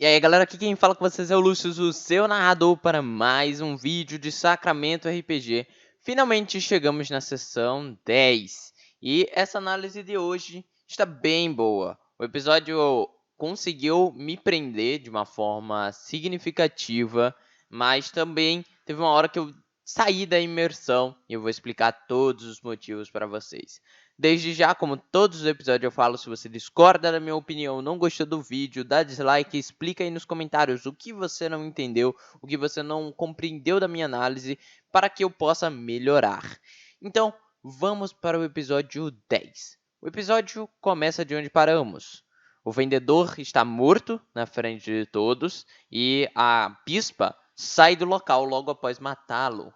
E aí galera, aqui quem fala com vocês é o Lúcio, o seu narrador para mais um vídeo de Sacramento RPG. Finalmente chegamos na sessão 10 e essa análise de hoje está bem boa. O episódio conseguiu me prender de uma forma significativa, mas também teve uma hora que eu saí da imersão e eu vou explicar todos os motivos para vocês. Desde já, como todos os episódios eu falo, se você discorda da minha opinião, não gostou do vídeo, dá dislike, explica aí nos comentários o que você não entendeu, o que você não compreendeu da minha análise, para que eu possa melhorar. Então, vamos para o episódio 10. O episódio começa de onde paramos. O vendedor está morto na frente de todos e a bispa sai do local logo após matá-lo.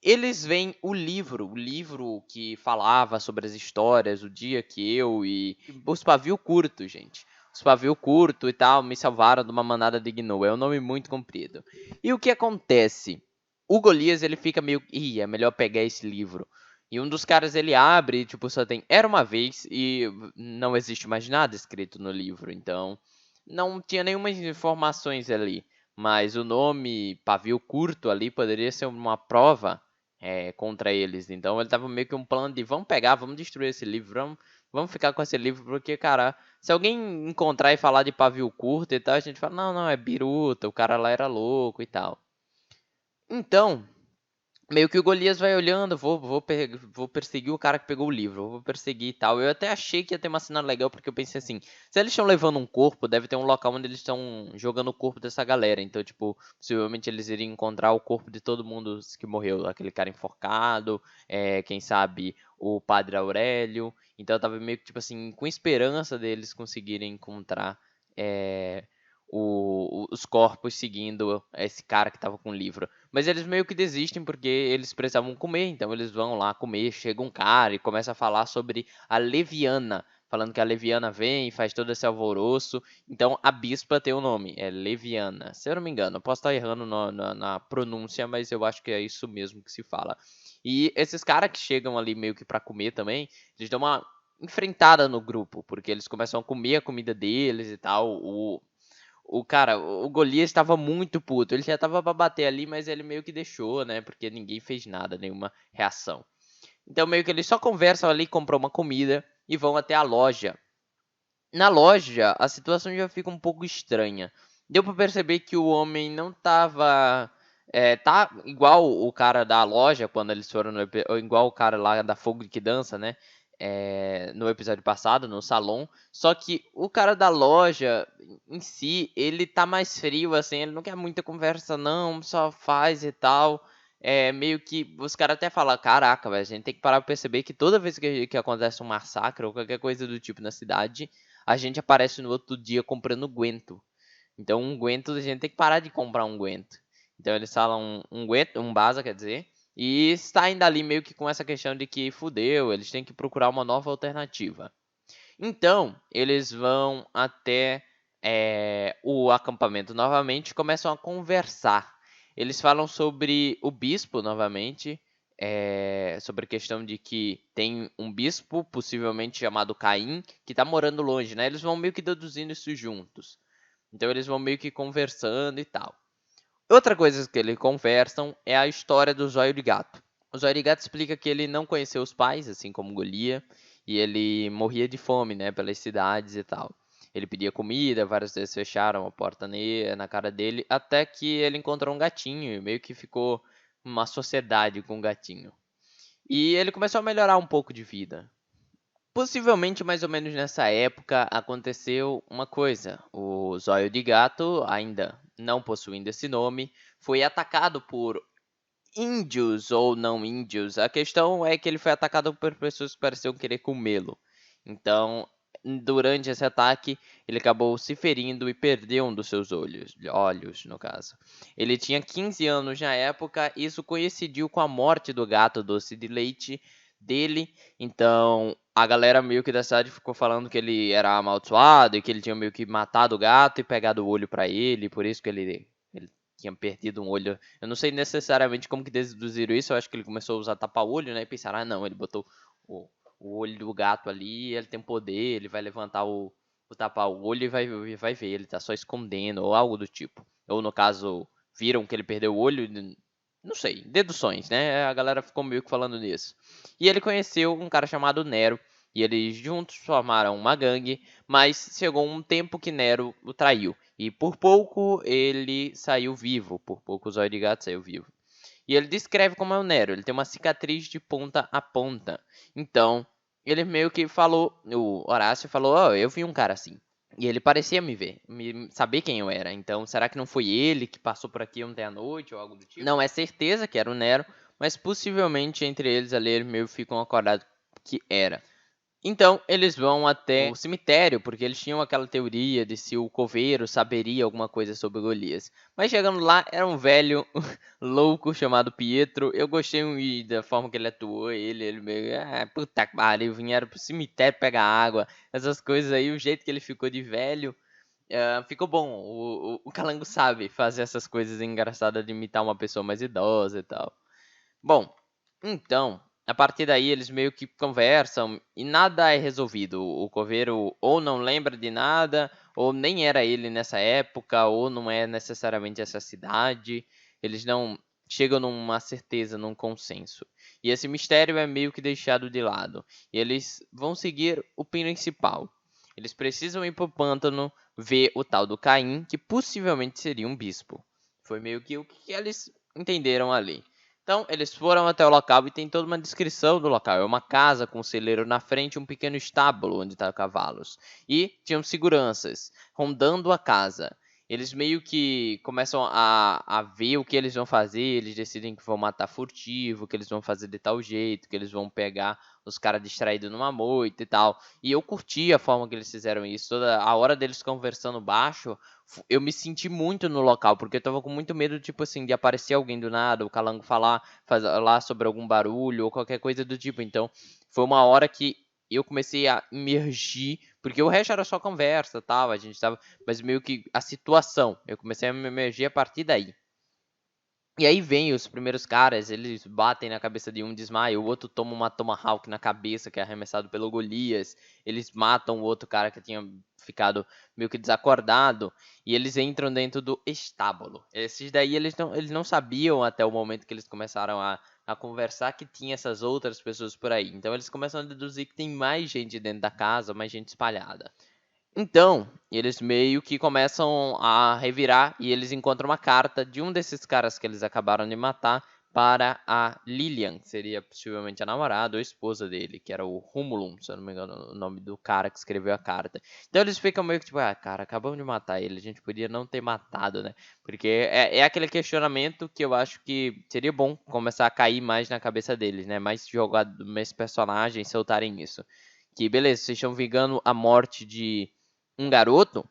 Eles veem o livro que falava sobre as histórias, o dia que eu e os pavio curto, gente. Os pavio curto e tal me salvaram de uma manada de gnu. É um nome muito comprido. E o que acontece? O Golias ele fica meio, é melhor pegar esse livro. E um dos caras ele abre, tipo, só tem era uma vez e não existe mais nada escrito no livro. Então, não tinha nenhuma informações ali. Mas o nome pavio curto ali poderia ser uma prova contra eles. Então ele tava meio que um plano de vamos pegar, vamos destruir esse livro, vamos ficar com esse livro, porque, cara, se alguém encontrar e falar de pavio curto e tal, a gente fala, não, não, é biruta, o cara lá era louco e tal. Então, meio que o Golias vai olhando, vou perseguir o cara que pegou o livro, vou perseguir e tal. Eu até achei que ia ter uma cena legal, porque eu pensei assim, se eles estão levando um corpo, deve ter um local onde eles estão jogando o corpo dessa galera. Então, tipo, possivelmente eles iriam encontrar o corpo de todo mundo que morreu. Aquele cara enforcado, quem sabe o Padre Aurélio. Então eu tava meio que, tipo assim, com esperança deles conseguirem encontrar é, os corpos seguindo esse cara que tava com o livro. Mas eles meio que desistem porque eles precisavam comer, então eles vão lá comer. Chega um cara e começa a falar sobre a Leviana, falando que a Leviana vem e faz todo esse alvoroço. Então a bispa tem o nome, é Leviana. Se eu não me engano, eu posso estar errando na pronúncia, mas eu acho que é isso mesmo que se fala. E esses caras que chegam ali meio que pra comer também, eles dão uma enfrentada no grupo, porque eles começam a comer a comida deles e tal. O Golias estava muito puto. Ele já estava pra bater ali, mas ele meio que deixou, né? Porque ninguém fez nada, nenhuma reação. Então meio que eles só conversam ali, compram uma comida e vão até a loja. Na loja, a situação já fica um pouco estranha. Deu pra perceber que o homem não tava. Tá igual o cara da loja, quando eles foram ou igual o cara lá da Fogo que Dança, né? No episódio passado, no salão. Só que o cara da loja em si, ele tá mais frio, assim, ele não quer muita conversa, não, só faz e tal. Meio que os caras até falam, caraca, velho, a gente tem que parar pra perceber que toda vez que acontece um massacre ou qualquer coisa do tipo na cidade, a gente aparece no outro dia comprando guento. Então, um guento, a gente tem que parar de comprar um guento. Então, eles falam um guento, um basa, quer dizer, e está ainda ali meio que com essa questão de que fudeu, eles têm que procurar uma nova alternativa. Então, eles vão até o acampamento novamente e começam a conversar. Eles falam sobre o bispo novamente, sobre a questão de que tem um bispo, possivelmente chamado Caim, que está morando longe, né? Eles vão meio que deduzindo isso juntos. Então eles vão meio que conversando e tal. Outra coisa que eles conversam é a história do Zóio de Gato. O Zóio de Gato explica que ele não conheceu os pais, assim como Golia, e ele morria de fome, né, pelas cidades e tal. Ele pedia comida, várias vezes fecharam a porta na cara dele, até que ele encontrou um gatinho e meio que ficou uma sociedade com o gatinho. E ele começou a melhorar um pouco de vida. Possivelmente, mais ou menos nessa época, aconteceu uma coisa. O Zóio de Gato, ainda não possuindo esse nome, foi atacado por índios ou não índios. A questão é que ele foi atacado por pessoas que pareciam querer comê-lo. Então, durante esse ataque, ele acabou se ferindo e perdeu um dos seus olhos no caso. Ele tinha 15 anos na época, e isso coincidiu com a morte do gato doce de leite dele. Então, a galera meio que da cidade ficou falando que ele era amaldiçoado e que ele tinha meio que matado o gato e pegado o olho pra ele, por isso que ele tinha perdido um olho. Eu não sei necessariamente como que deduziram isso, eu acho que ele começou a usar tapa-olho, né? E pensaram, ah, não, ele botou o, o olho do gato ali, ele tem poder, ele vai levantar tapar o olho e vai ver, ele tá só escondendo, ou algo do tipo. Ou no caso, viram que ele perdeu o olho, não sei, deduções, né? A galera ficou meio que falando nisso. E ele conheceu um cara chamado Nero, e eles juntos formaram uma gangue, mas chegou um tempo que Nero o traiu. E por pouco ele saiu vivo, por pouco o Zóio de Gato saiu vivo. E ele descreve como é o Nero, ele tem uma cicatriz de ponta a ponta. Então, ele meio que falou, o Horácio falou, ó, eu vi um cara assim. E ele parecia me ver, saber quem eu era. Então, será que não foi ele que passou por aqui ontem à noite ou algo do tipo? Não é certeza que era o Nero, mas possivelmente entre eles ali eles meio ficam acordados que era. Então, eles vão até o cemitério, porque eles tinham aquela teoria de se o coveiro saberia alguma coisa sobre Golias. Mas chegando lá, era um velho louco chamado Pietro. Eu gostei da forma que ele atuou, ele meio, puta que pariu, vieram pro cemitério pegar água, essas coisas aí, o jeito que ele ficou de velho, ficou bom. O Calango sabe fazer essas coisas engraçadas de imitar uma pessoa mais idosa e tal. Bom, então, a partir daí eles meio que conversam e nada é resolvido. O coveiro ou não lembra de nada, ou nem era ele nessa época, ou não é necessariamente essa cidade. Eles não chegam numa certeza, num consenso. E esse mistério é meio que deixado de lado. E eles vão seguir o principal. Eles precisam ir pro pântano ver o tal do Caim, que possivelmente seria um bispo. Foi meio que o que eles entenderam ali. Então, eles foram até o local e tem toda uma descrição do local. É uma casa com um celeiro na frente e um pequeno estábulo onde estavam cavalos. E tinham seguranças rondando a casa. Eles meio que começam a ver o que eles vão fazer. Eles decidem que vão matar furtivo, que eles vão fazer de tal jeito, que eles vão pegar os caras distraídos numa moita e tal. E eu curti a forma que eles fizeram isso. Toda a hora deles conversando baixo, eu me senti muito no local, porque eu tava com muito medo, tipo assim, de aparecer alguém do nada, o Calango falar sobre algum barulho ou qualquer coisa do tipo. Então, foi uma hora que eu comecei a emergir, porque o resto era só conversa, tal, a gente tava, mas meio que a situação, eu comecei a me emergir a partir daí. E aí vem os primeiros caras, eles batem na cabeça de um, desmaia, o outro toma uma Tomahawk na cabeça, que é arremessado pelo Golias. Eles matam o outro cara que tinha ficado meio que desacordado, e eles entram dentro do estábulo. Esses daí eles não sabiam até o momento que eles começaram a conversar que tinha essas outras pessoas por aí. Então eles começam a deduzir que tem mais gente dentro da casa, mais gente espalhada. Então, eles meio que começam a revirar e eles encontram uma carta de um desses caras que eles acabaram de matar para a Lilian, que seria possivelmente a namorada ou a esposa dele, que era o Rumulum, se eu não me engano, o nome do cara que escreveu a carta. Então eles ficam meio que tipo, cara, acabamos de matar ele, a gente podia não ter matado, né? Porque é aquele questionamento que eu acho que seria bom começar a cair mais na cabeça deles, né? Mais jogado, mais personagens soltarem isso. Que beleza, vocês estão vingando a morte de um garoto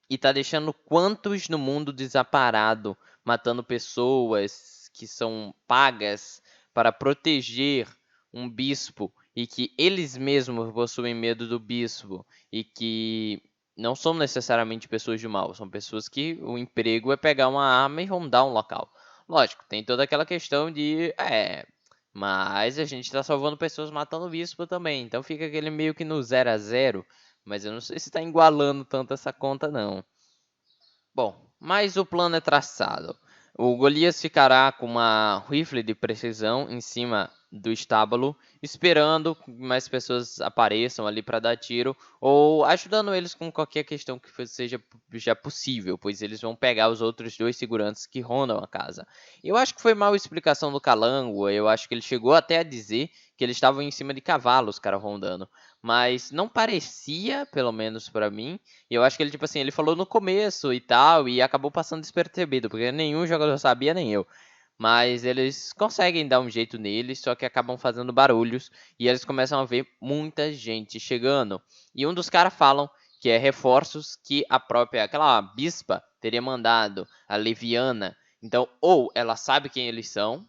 e tá deixando quantos no mundo desaparado, matando pessoas que são pagas para proteger um bispo e que eles mesmos possuem medo do bispo e que não são necessariamente pessoas de mal, são pessoas que o emprego é pegar uma arma e rondar um local. Lógico, tem toda aquela questão de, mas a gente tá salvando pessoas matando o bispo também, então fica aquele meio que no 0 a 0, mas eu não sei se está igualando tanto essa conta, não. Bom, mas o plano é traçado. O Golias ficará com uma rifle de precisão em cima do estábulo, esperando que mais pessoas apareçam ali para dar tiro, ou ajudando eles com qualquer questão que seja já possível, pois eles vão pegar os outros dois segurantes que rondam a casa. Eu acho que foi mal a explicação do Calango, eu acho que ele chegou até a dizer que eles estavam em cima de cavalos, cara, rondando. Mas não parecia, pelo menos para mim, e eu acho que ele, tipo assim, ele falou no começo e tal, e acabou passando despercebido, porque nenhum jogador sabia, nem eu. Mas eles conseguem dar um jeito neles, só que acabam fazendo barulhos, e eles começam a ver muita gente chegando. E um dos caras falam que é reforços que a própria, aquela bispa, teria mandado, a Leviana. Então, ou ela sabe quem eles são,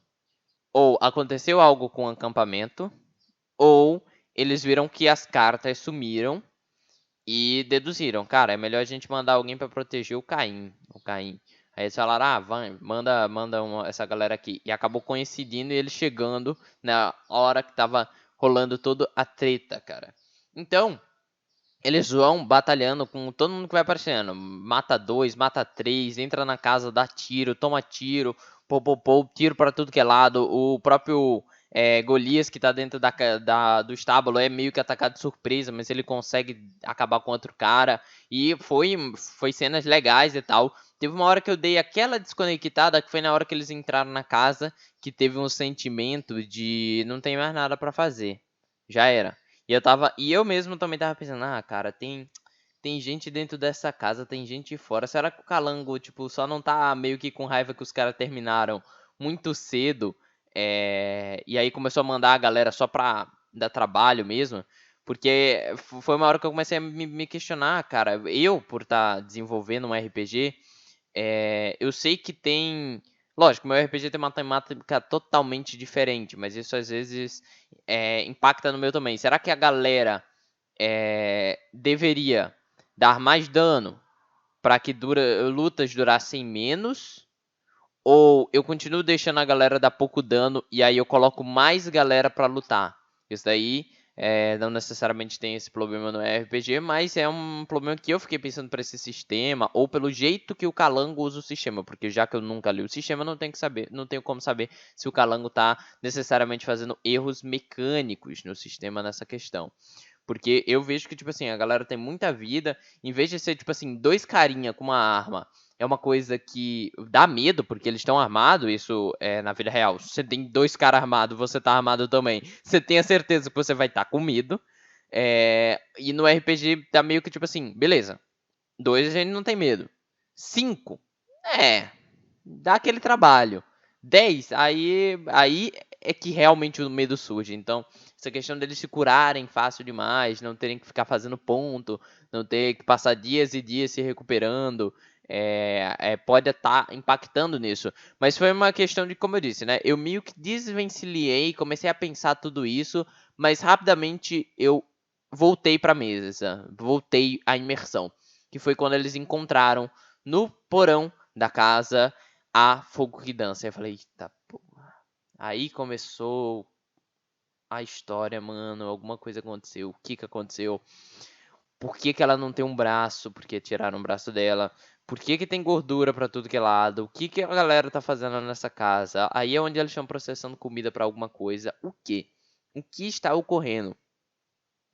ou aconteceu algo com o acampamento, ou eles viram que as cartas sumiram e deduziram, cara, é melhor a gente mandar alguém para proteger o Caim. Aí eles falaram, vai, manda essa galera aqui. E acabou coincidindo e eles chegando na hora que tava rolando toda a treta, cara. Então, Eles vão batalhando com todo mundo que vai aparecendo. Mata dois, mata três, entra na casa, dá tiro, toma tiro, tiro pra tudo que é lado. O próprio Golias que tá dentro do estábulo é meio que atacado de surpresa, mas ele consegue acabar com outro cara. E foi cenas legais e tal. Teve uma hora que eu dei aquela desconectada, que foi na hora que eles entraram na casa, que teve um sentimento de não tem mais nada pra fazer. Já era. E eu mesmo também tava pensando, ah, cara, tem gente dentro dessa casa, tem gente fora. Será que o Calango, tipo, só não tá meio que com raiva que os caras terminaram muito cedo? E aí começou a mandar a galera só pra dar trabalho mesmo? Porque foi uma hora que eu comecei a me questionar, cara. Eu, por estar desenvolvendo um RPG, eu sei que tem. Lógico, meu RPG tem uma temática totalmente diferente, mas isso às vezes impacta no meu também. Será que a galera deveria dar mais dano para que lutas durassem menos? Ou eu continuo deixando a galera dar pouco dano e aí eu coloco mais galera para lutar? Isso daí não necessariamente tem esse problema no RPG, mas é um problema que eu fiquei pensando para esse sistema, ou pelo jeito que o Calango usa o sistema, porque já que eu nunca li o sistema, não tenho que saber, não tenho como saber se o Calango está necessariamente fazendo erros mecânicos no sistema nessa questão. Porque eu vejo que, tipo assim, a galera tem muita vida. Em vez de ser, tipo assim, dois carinha com uma arma, é uma coisa que dá medo, porque eles estão armados. Isso é na vida real. Se você tem dois caras armados, você tá armado também. Você tem a certeza que você vai estar com medo. E no RPG tá meio que tipo assim, beleza. Dois a gente não tem medo. Cinco, é, dá aquele trabalho. 10, aí é que realmente o medo surge. Então, essa questão deles se curarem fácil demais, não terem que ficar fazendo ponto, não ter que passar dias e dias se recuperando, pode estar impactando nisso. Mas foi uma questão de, como eu disse, né? Eu meio que desvencilhei, comecei a pensar tudo isso, mas rapidamente eu voltei para a mesa, voltei à imersão, que foi quando eles encontraram no porão da casa a fogo que dança. Aí eu falei, eita porra. Aí começou a história, mano. Alguma coisa aconteceu. O que que aconteceu? Por que que ela não tem um braço? Porque tiraram o braço dela. Por que que tem gordura pra tudo que é lado? O que que a galera tá fazendo nessa casa? Aí é onde eles estão processando comida pra alguma coisa. O quê? O que está ocorrendo?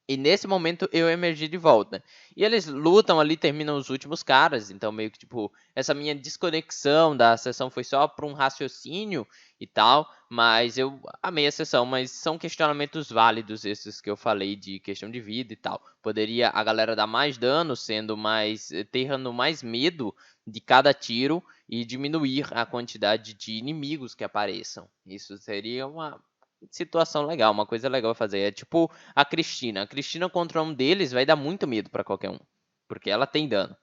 E nesse momento eu emergi de volta. E eles lutam ali, terminam os últimos caras. Então, meio que tipo, essa minha desconexão da sessão foi só para um raciocínio e tal. Mas eu amei a sessão. Mas são questionamentos válidos esses que eu falei de questão de vida e tal. Poderia a galera dar mais dano, sendo mais. Tendo mais medo de cada tiro e diminuir a quantidade de inimigos que apareçam. Isso seria uma situação legal, uma coisa legal a fazer. É tipo a Cristina. A Cristina contra um deles vai dar muito medo pra qualquer um. Porque ela tem dano.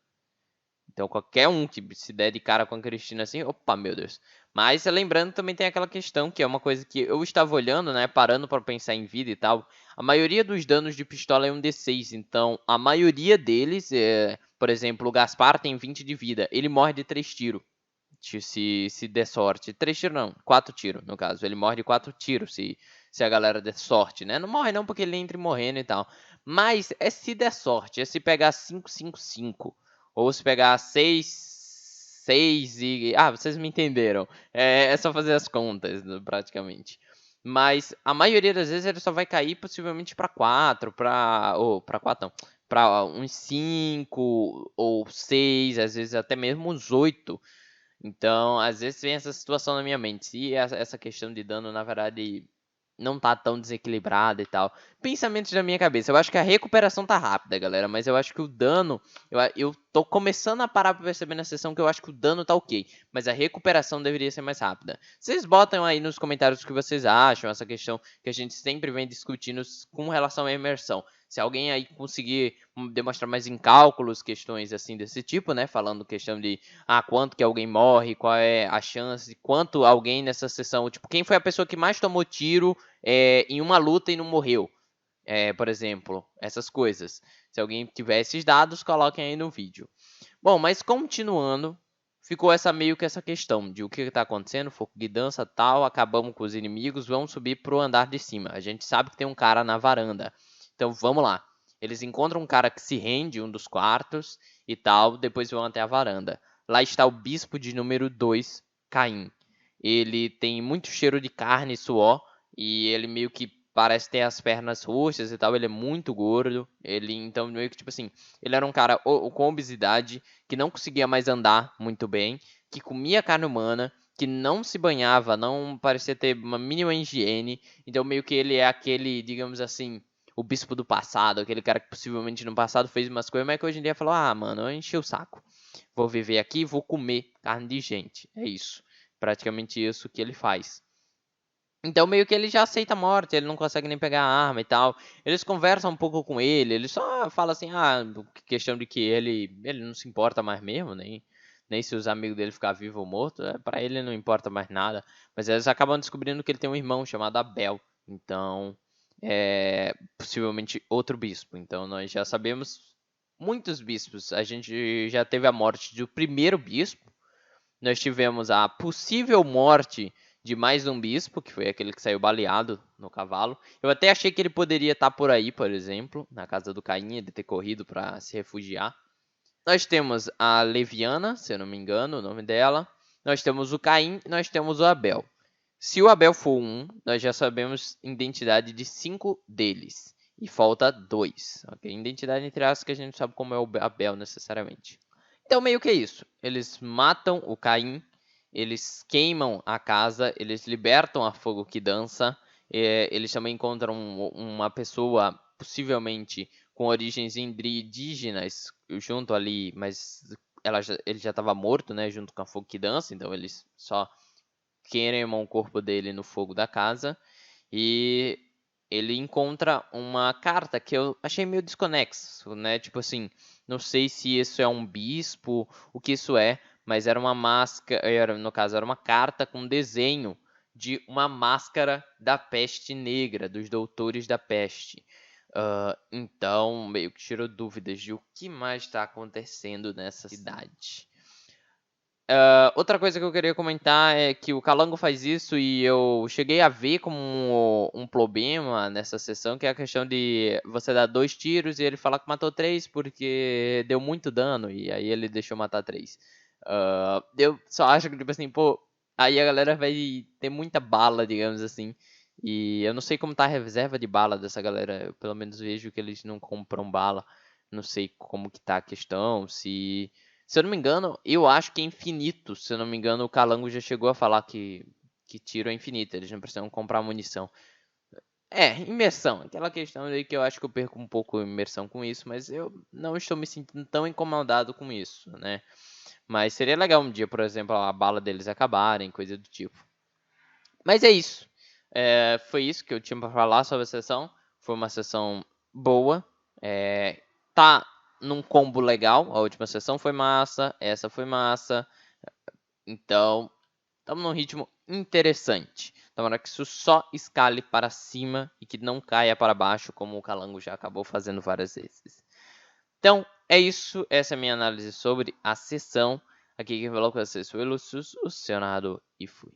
Então qualquer um que se der de cara com a Cristina assim, opa, meu Deus. Mas lembrando também tem aquela questão que é uma coisa que eu estava olhando, né, parando para pensar em vida e tal. A maioria dos danos de pistola é um D6, então a maioria deles, por exemplo, o Gaspar tem 20 de vida, ele morre de 3 tiros. Se der sorte. 3 tiros não, 4 tiros no caso. Ele morre de 4 tiros se a galera der sorte, né? Não morre não porque ele entra morrendo e tal. Mas é se der sorte, é se pegar 5-5-5. Ou se pegar 6-6 e. Ah, vocês me entenderam. É só fazer as contas, praticamente. Mas a maioria das vezes ele só vai cair possivelmente para 4, ou para 4 não, para uns 5 ou 6, às vezes até mesmo uns 8. Então, às vezes vem essa situação na minha mente. Se essa questão de dano, na verdade, não tá tão desequilibrada e tal. Pensamentos da minha cabeça. Eu acho que a recuperação tá rápida, galera. Mas eu acho que o dano. Eu tô começando a parar pra perceber na sessão que eu acho que o dano tá ok. Mas a recuperação deveria ser mais rápida. Vocês botam aí nos comentários o que vocês acham. Essa questão que a gente sempre vem discutindo com relação à imersão. Se alguém aí conseguir demonstrar mais em cálculos questões assim desse tipo, né? Falando questão de quanto que alguém morre, qual é a chance, quanto alguém nessa sessão, tipo, quem foi a pessoa que mais tomou tiro em uma luta e não morreu, por exemplo, essas coisas. Se alguém tiver esses dados, coloquem aí no vídeo. Bom, mas continuando, ficou meio que essa questão de o que está acontecendo, fogo de dança tal, acabamos com os inimigos, vamos subir pro andar de cima. A gente sabe que tem um cara na varanda, então vamos lá. Eles encontram um cara que se rende em um dos quartos e tal, depois vão até a varanda. Lá está o bispo de número 2, Caim. Ele tem muito cheiro de carne e suor, e ele meio que parece ter as pernas roxas e tal, ele é muito gordo. Ele, então, meio que tipo assim, ele era um cara com obesidade, que não conseguia mais andar muito bem, que comia carne humana, que não se banhava, não parecia ter uma mínima higiene. Então, meio que ele é aquele, digamos assim, o bispo do passado, aquele cara que possivelmente no passado fez umas coisas, mas que hoje em dia falou: ah, mano, eu enchi o saco. Vou viver aqui, vou comer carne de gente. É isso. Praticamente isso que ele faz. Então, meio que ele já aceita a morte, ele não consegue nem pegar a arma e tal. Eles conversam um pouco com ele só fala assim, questão de que ele não se importa mais mesmo, nem se os amigos dele ficar vivo ou morto, pra ele não importa mais nada. Mas eles acabam descobrindo que ele tem um irmão chamado Abel. Então, possivelmente outro bispo. Então, nós já sabemos muitos bispos. A gente já teve a morte do primeiro bispo, nós tivemos a possível morte de mais um bispo, que foi aquele que saiu baleado no cavalo. Eu até achei que ele poderia estar por aí, por exemplo, na casa do Caim, de ter corrido para se refugiar. Nós temos a Leviana, se eu não me engano, o nome dela. Nós temos o Caim e nós temos o Abel. Se o Abel for um, nós já sabemos a identidade de 5 deles. E falta 2. Okay? Identidade entre aspas que a gente sabe como é o Abel necessariamente. Então, meio que é isso. Eles matam o Caim, eles queimam a casa, eles libertam a fogo que dança. Eles também encontram uma pessoa, possivelmente com origens indígenas, junto ali, mas ele já estava morto, né? Junto com a fogo que dança, então eles só queimam o corpo dele no fogo da casa. E ele encontra uma carta que eu achei meio desconexo, né? Tipo assim, não sei se isso é um bispo, o que isso é, mas era uma máscara, no caso, era uma carta com desenho de uma máscara da peste negra, dos doutores da peste. Então, meio que tirou dúvidas de o que mais está acontecendo nessa cidade. Outra coisa que eu queria comentar é que o Calango faz isso e eu cheguei a ver como um problema nessa sessão, que é a questão de você dar 2 tiros e ele falar que matou 3 porque deu muito dano e aí ele deixou matar 3. Eu só acho que, tipo assim, pô, aí a galera vai ter muita bala, digamos assim. E eu não sei como tá a reserva de bala dessa galera. Eu pelo menos vejo que eles não compram bala. Não sei como que tá a questão, se eu não me engano, eu acho que é infinito. Se eu não me engano, o Calango já chegou a falar que tiro é infinito. Eles não precisam comprar munição. Imersão. Aquela questão aí que eu acho que eu perco um pouco a imersão com isso, mas eu não estou me sentindo tão incomodado com isso, né? Mas seria legal um dia, por exemplo, a bala deles acabarem, coisa do tipo. Mas é isso. Foi isso que eu tinha para falar sobre a sessão. Foi uma sessão boa. Tá num combo legal. A última sessão foi massa. Essa foi massa. Então, estamos num ritmo interessante. Tomara que isso só escale para cima e que não caia para baixo, como o Calango já acabou fazendo várias vezes. Então, é isso. Essa é a minha análise sobre a sessão. Aqui quem falou com vocês foi o Lúcio, o seu narrador, e fui.